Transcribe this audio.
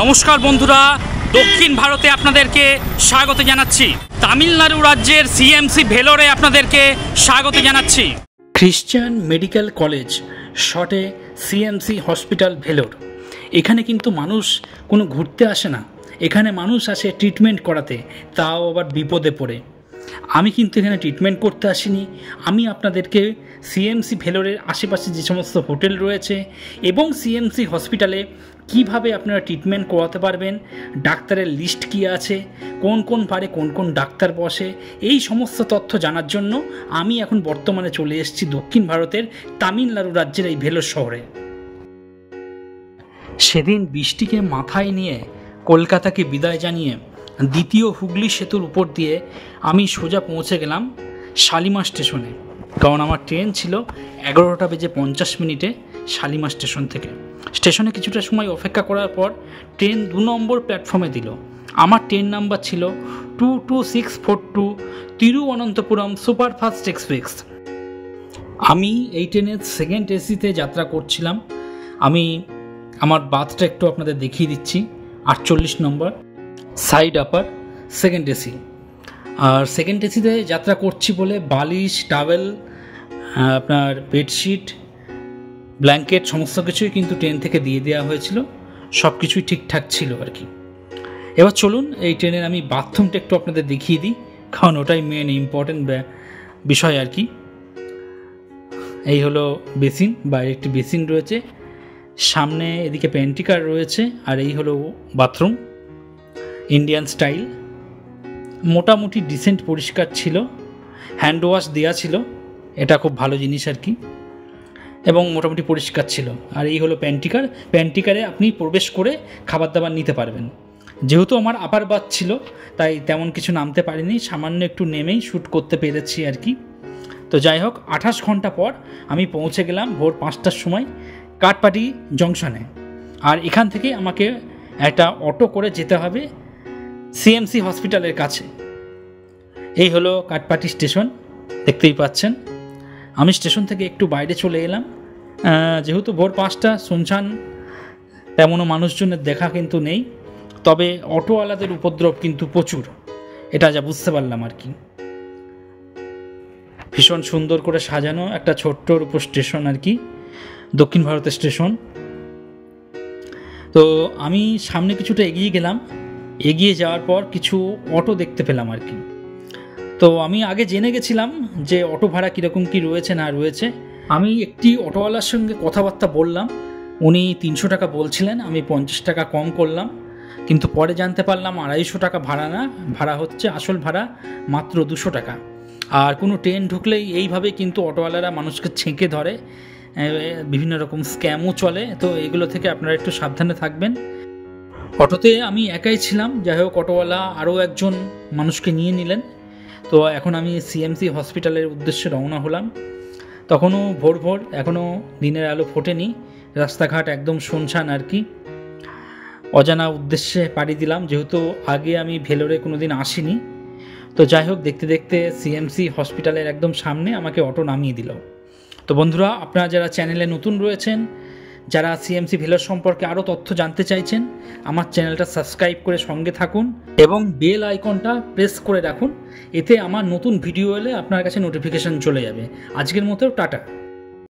নমস্কার বন্ধুরা, দক্ষিণ ভারতে আপনাদেরকে স্বাগত জানাচ্ছি। তামিলনাড়ু রাজ্যের সিএমসি ভেলোরে আপনাদেরকে স্বাগত জানাচ্ছি। খ্রিশ্চান মেডিকেল কলেজ, শর্টে সিএমসি হসপিটাল ভেলোর। এখানে কিন্তু মানুষ কোনো ঘুরতে আসে না, এখানে মানুষ আসে ট্রিটমেন্ট করাতে, তাও আবার বিপদে পড়ে। আমি কিন্তু এখানে ট্রিটমেন্ট করতে আসিনি, আমি আপনাদেরকে সিএমসি ভেলোরের আশেপাশে যে সমস্ত হোটেল রয়েছে এবং সিএমসি হসপিটালে কিভাবে আপনারা ট্রিটমেন্ট করাতে পারবেন, ডাক্তারের লিস্ট কী আছে, কোন কোন পারে কোন কোন ডাক্তার বসে, এই সমস্ত তথ্য জানার জন্য আমি এখন বর্তমানে চলে এসেছি দক্ষিণ ভারতের তামিলনাড়ু রাজ্যের এই ভেলোর শহরে। সেদিন বৃষ্টিকে মাথায় নিয়ে কলকাতাকে বিদায় জানিয়ে দ্বিতীয় হুগলি সেতুর উপর দিয়ে আমি সোজা পৌঁছে গেলাম শালিমার স্টেশনে, কারণ আমার ট্রেন ছিল 11:50 শালিমার স্টেশন থেকে। স্টেশনে কিছুটা সময় অপেক্ষা করার পর ট্রেন 2 নম্বর প্ল্যাটফর্মে দিল। আমার ট্রেন নাম্বার ছিল 22642 তিরুঅনন্তপুরম সুপারফাস্ট এক্সপ্রেস। আমি এই ট্রেনের সেকেন্ড এসিতে যাত্রা করছিলাম। আমি আমার বাথটা একটু আপনাদের দেখিয়ে দিচ্ছি, 48 নম্বর, সাইড আপার, সেকেন্ড এসি। আর সেকেন্ড এসিতে যাত্রা করছি বলে বালিশ, টাওয়েল, আপনার বেডশিট, ব্ল্যাঙ্কেট সমস্ত কিছুই কিন্তু ট্রেন থেকে দিয়ে দেওয়া হয়েছিল, সব কিছুই ঠিকঠাক ছিল আর কি। এবার চলুন এই ট্রেনের আমি বাথরুমটা একটু আপনাদের দেখিয়ে দিই, কারণ ওটাই মেন ইম্পর্টেন্ট বিষয় আর কি। এই হলো বেসিন, বাইরে একটি বেসিন রয়েছে, সামনে এদিকে প্যান্টিকার রয়েছে, আর এই হলো বাথরুম, ইন্ডিয়ান স্টাইল। মোটামুটি ডিসেন্ট পরিষ্কার ছিল, হ্যান্ড ওয়াশ দেওয়া ছিল, এটা খুব ভালো জিনিস আর কি, এবং মোটামুটি পরিষ্কার ছিল। আর এই হলো প্যান্টিকার, প্যান্টিকারে আপনি প্রবেশ করে খাবার দাবার নিতে পারবেন। যেহেতু আমার আপার বাথ ছিল তাই তেমন কিছু নামতে পারিনি, সামান্য একটু নেমেই শ্যুট করতে পেরেছি আর কি। তো যাই হোক, 28 ঘন্টা পর আমি পৌঁছে গেলাম ভোর 5টার সময় কাটপাটি জংশনে। আর এখান থেকে আমাকে একটা অটো করে যেতে হবে সিএমসি হসপিটালের কাছে। এই হলো কাটপাটি স্টেশন, দেখতেই পাচ্ছেন। আমি স্টেশন থেকে একটু বাইরে চলে এলাম, যেহেতু ভোর 5টা, শুনশান, তেমনও মানুষজনের দেখা কিন্তু নেই, তবে অটোওয়ালাদের উপদ্রব কিন্তু প্রচুর, এটা যা বুঝতে পারলাম আর কি। ভীষণ সুন্দর করে সাজানো একটা ছোট্টর উপর স্টেশন আর কি, দক্ষিণ ভারতের স্টেশন। তো আমি সামনে কিছুটা এগিয়ে গেলাম, এগিয়ে যাওয়ার পর কিছু অটো দেখতে পেলাম আর কি। তো আমি আগে জেনে গেছিলাম যে অটো ভাড়া কীরকম কী রয়েছে না রয়েছে। আমি একটি অটোওয়ালার সঙ্গে কথাবার্তা বললাম, উনি 300 টাকা বলছিলেন, আমি 50 টাকা কম করলাম, কিন্তু পরে জানতে পারলাম 250 টাকা ভাড়া না, ভাড়া হচ্ছে আসল ভাড়া মাত্র 200 টাকা। আর কোনো ট্রেন ঢুকলেই এইভাবে কিন্তু অটোওয়ালারা মানুষকে ছেঁকে ধরে, বিভিন্ন রকম স্ক্যামও চলে, তো এগুলো থেকে আপনারা একটু সাবধানে থাকবেন। অটোতে আমি একাই ছিলাম, যাই হোক অটোওয়ালা আরও একজন মানুষকে নিয়ে নিলেন। তো এখন আমি সিএমসি হসপিটালের উদ্দেশ্যে রওনা হলাম। তখনও ভোর ভোর, এখনও দিনের আলো ফোটেনি, রাস্তাঘাট একদম শুনশান আর কি। অজানা উদ্দেশ্যে পাড়ি দিলাম, যেহেতু আগে আমি ভেলোরে কোনো দিন আসিনি। তো যাই হোক, দেখতে দেখতে সিএমসি হসপিটালের একদম সামনে আমাকে অটো নামিয়ে দিল। তো বন্ধুরা, আপনারা যারা চ্যানেলে নতুন রয়েছেন, যারা সিএমসি ভেলোর সম্পর্কে আরও তথ্য জানতে চাইছেন, আমার চ্যানেলটা সাবস্ক্রাইব করে সঙ্গে থাকুন এবং বেল আইকনটা প্রেস করে রাখুন, এতে আমার নতুন ভিডিও এলে আপনার কাছে নোটিফিকেশান চলে যাবে। আজকের মতো টাটা।